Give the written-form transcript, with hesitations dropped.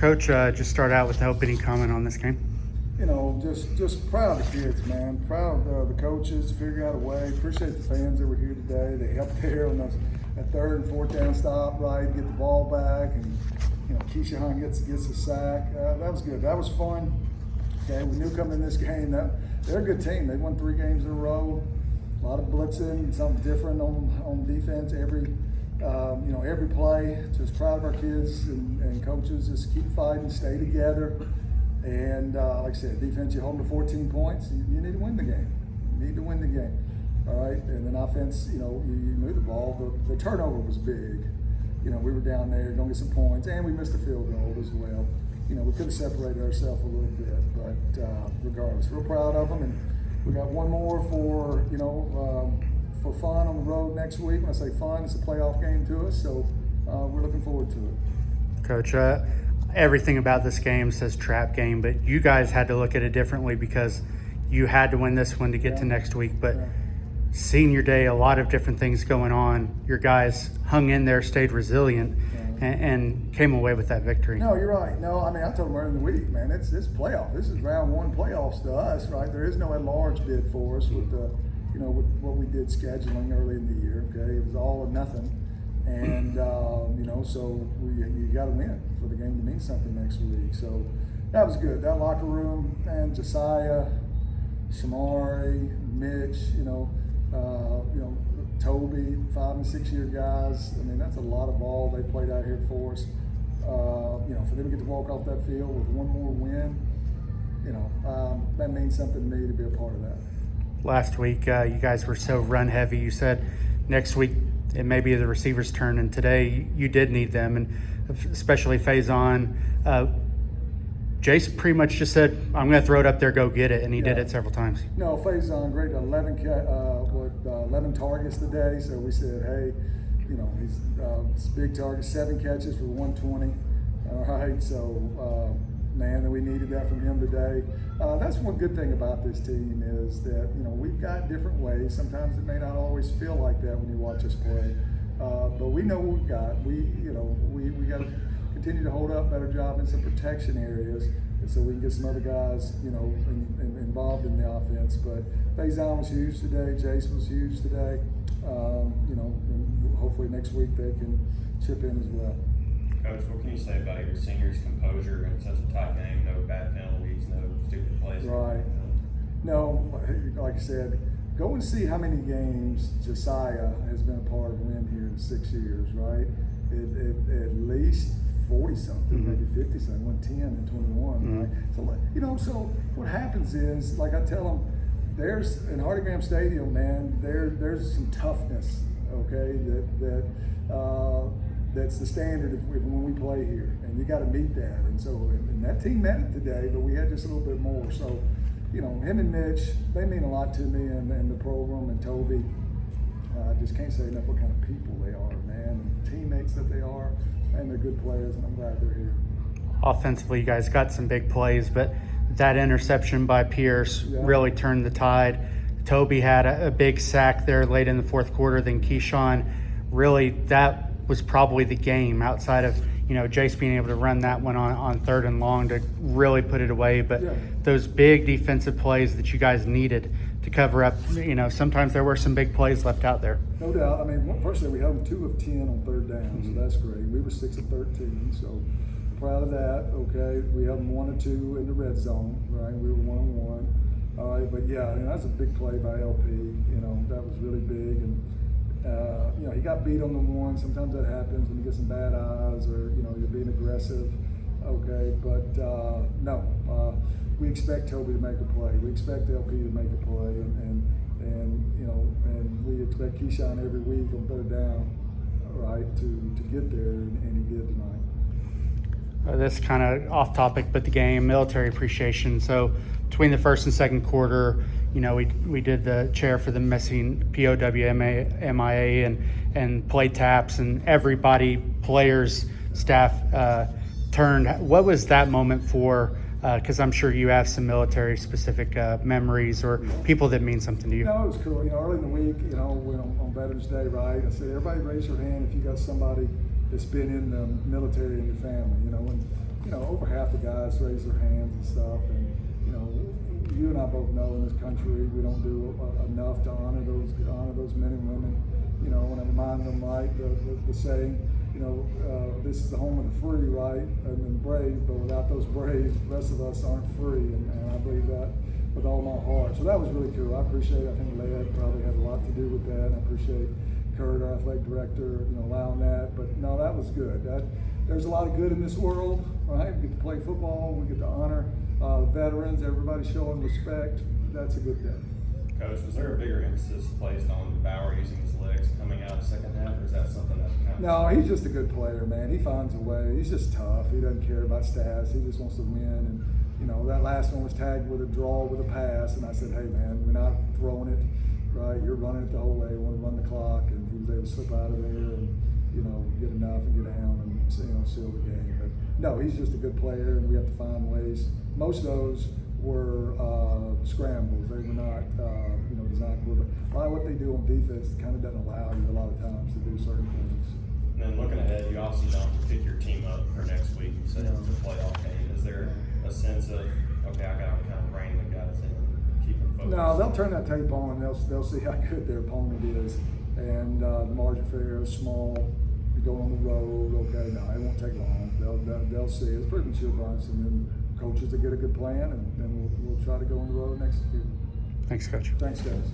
Coach, just start out with the opening comment on this game. You know, just proud of the kids, man. Proud of the coaches, figuring out a way. Appreciate the fans that were here today. They helped there on that third and fourth down stop, right, get the ball back, and you know, Keisha Hunt gets a sack. That was good. That was fun. Okay, we knew coming in this game that they're a good team. They won 3 games in a row. A lot of blitzing, something different on defense every play. Just proud of our kids and coaches. Just keep fighting, stay together. And like I said, defense, you hold them to 14 points, you need to win the game. You need to win the game, all right? And then offense, you know, you move the ball. The turnover was big. You know, we were down there, going to get some points, and we missed a field goal as well. You know, we could have separated ourselves a little bit, but regardless, real proud of them. And we got one more for, you know, for fun on the road next week. When I say fun, it's a playoff game to us, so we're looking forward to it. Coach, everything about this game says trap game, but you guys had to look at it differently because you had to win this one to get to next week. But senior day, a lot of different things going on. Your guys hung in there, stayed resilient, and came away with that victory. No, you're right. No, I mean, I told them earlier in the week, man, it's playoff. This is round 1 playoffs to us, right? There is no at-large bid for us with the, you know, with what we did scheduling early in the year. Okay, it was all or nothing. And you know, so you got to win for the game to mean something next week. So that was good. That locker room, and Josiah, Shamari, Mitch, you know, Toby, 5- and 6-year guys. I mean, that's a lot of ball they played out here for us. You know, for them to get to walk off that field with one more win, you know, that means something to me to be a part of that. Last week, you guys were so run heavy. You said next week it may be the receiver's turn, and today you did need them, and especially Faison. Jace pretty much just said, I'm going to throw it up there, go get it, and he did it several times. No, Faison, great, 11 targets today, so we said, hey, you know, he's big target, 7 catches for 120, all right, so man, we needed that from him today. That's one good thing about this team is that, you know, we've got different ways. Sometimes it may not always feel like that when you watch us play, but we know what we've got. We got to continue to hold up, better job in some protection areas, and so we can get some other guys, you know, involved in the offense. But Faison was huge today. Jason was huge today. You know, and hopefully next week they can chip in as well. Coach, what can you say about your seniors' composure in such a tight game? No bad penalties, no stupid plays. Right. No, like I said, go and see how many games Josiah has been a part of Win here in 6 years, right? At least 40-something, maybe 50-something, won 10 and 21, right? So, you know, so what happens is, like I tell them, there's, in Hardy Graham Stadium, man, there's some toughness, okay, that's the standard when we play here, and you got to meet that. And so, and that team met it today, but we had just a little bit more. So, you know, him and Mitch, they mean a lot to me, and the program, and Toby. I just can't say enough what kind of people they are, man, and teammates that they are, and they're good players, and I'm glad they're here. Offensively, you guys got some big plays, but that interception by Pierce really turned the tide. Toby had a big sack there late in the fourth quarter. Then Keyshawn, really, that was probably the game outside of, you know, Jace being able to run that one on 3rd and long to really put it away. But those big defensive plays that you guys needed to cover up, you know, sometimes there were some big plays left out there. No doubt. I mean, first we held them 2 of 10 on 3rd down, so that's great. We were 6 of 13, so proud of that. Okay, we held them 1 of 2 in the red zone, right? We were 1 of 1. All right, but yeah, I mean, that's a big play by LP. You know, that was really big, and you know, he got beat on the one. Sometimes that happens when you get some bad eyes, or you know, you're being aggressive. Okay, but no, we expect Toby to make a play. We expect LP to make a play, and you know, and we expect Keyshawn every week on 3rd down, right, to get there, and he did tonight. This kind of off topic, but the game, military appreciation. So between the first and second quarter, you know, we did the chair for the missing POW MIA and play taps, and everybody, players, staff turned. What was that moment for? Because I'm sure you have some military specific memories or people that mean something to you. No, it was cool. You know, early in the week, you know, on Veterans Day, right? I said, everybody raise your hand if you got somebody that's been in the military in your family. You know, and you know, half the guys raise their hands and stuff. And you know, you and I both know in this country we don't do enough to honor those men and women. You know, and I remind them, right, the saying, you know, this is the home of the free, right, and then brave, but without those brave, the rest of us aren't free, and I believe that with all my heart. So that was really cool. I appreciate it. I think Led probably had a lot to do with that, and I appreciate Kurt, our athletic director, you know, allowing that. But no, that was good. There's a lot of good in this world, right? We get to play football, we get to honor veterans, everybody showing respect. That's a good day. Coach, was there a bigger emphasis placed on Bauer using his legs coming out the second half, or is that something that kind of... No, he's just a good player, man. He finds a way. He's just tough. He doesn't care about stats. He just wants to win. And, you know, that last one was tagged with a draw with a pass, and I said, hey, man, we're not throwing it, right? You're running it the whole way. We want to run the clock. And he was able to slip out of there and, you know, get enough and get down and, you know, seal the game. But, no, he's just a good player, and we have to find ways. Most of those were scrambles. They were not, you know, designed for. But a lot of what they do on defense kind of doesn't allow you a lot of times to do certain things. And then looking ahead, you obviously don't pick your team up for next week. You said it's a playoff game. Is there a sense of, okay, I got to kind of rein the guys in and keep them focused? No, they'll turn that tape on and they'll see how good their opponent is. And the margin for error is small. You go on the road, okay, no, it won't take long. They'll see. It's pretty mature bunch, and then coaches that get a good plan, and then we'll try to go on the road and execute. Thanks, Coach. Thanks, guys.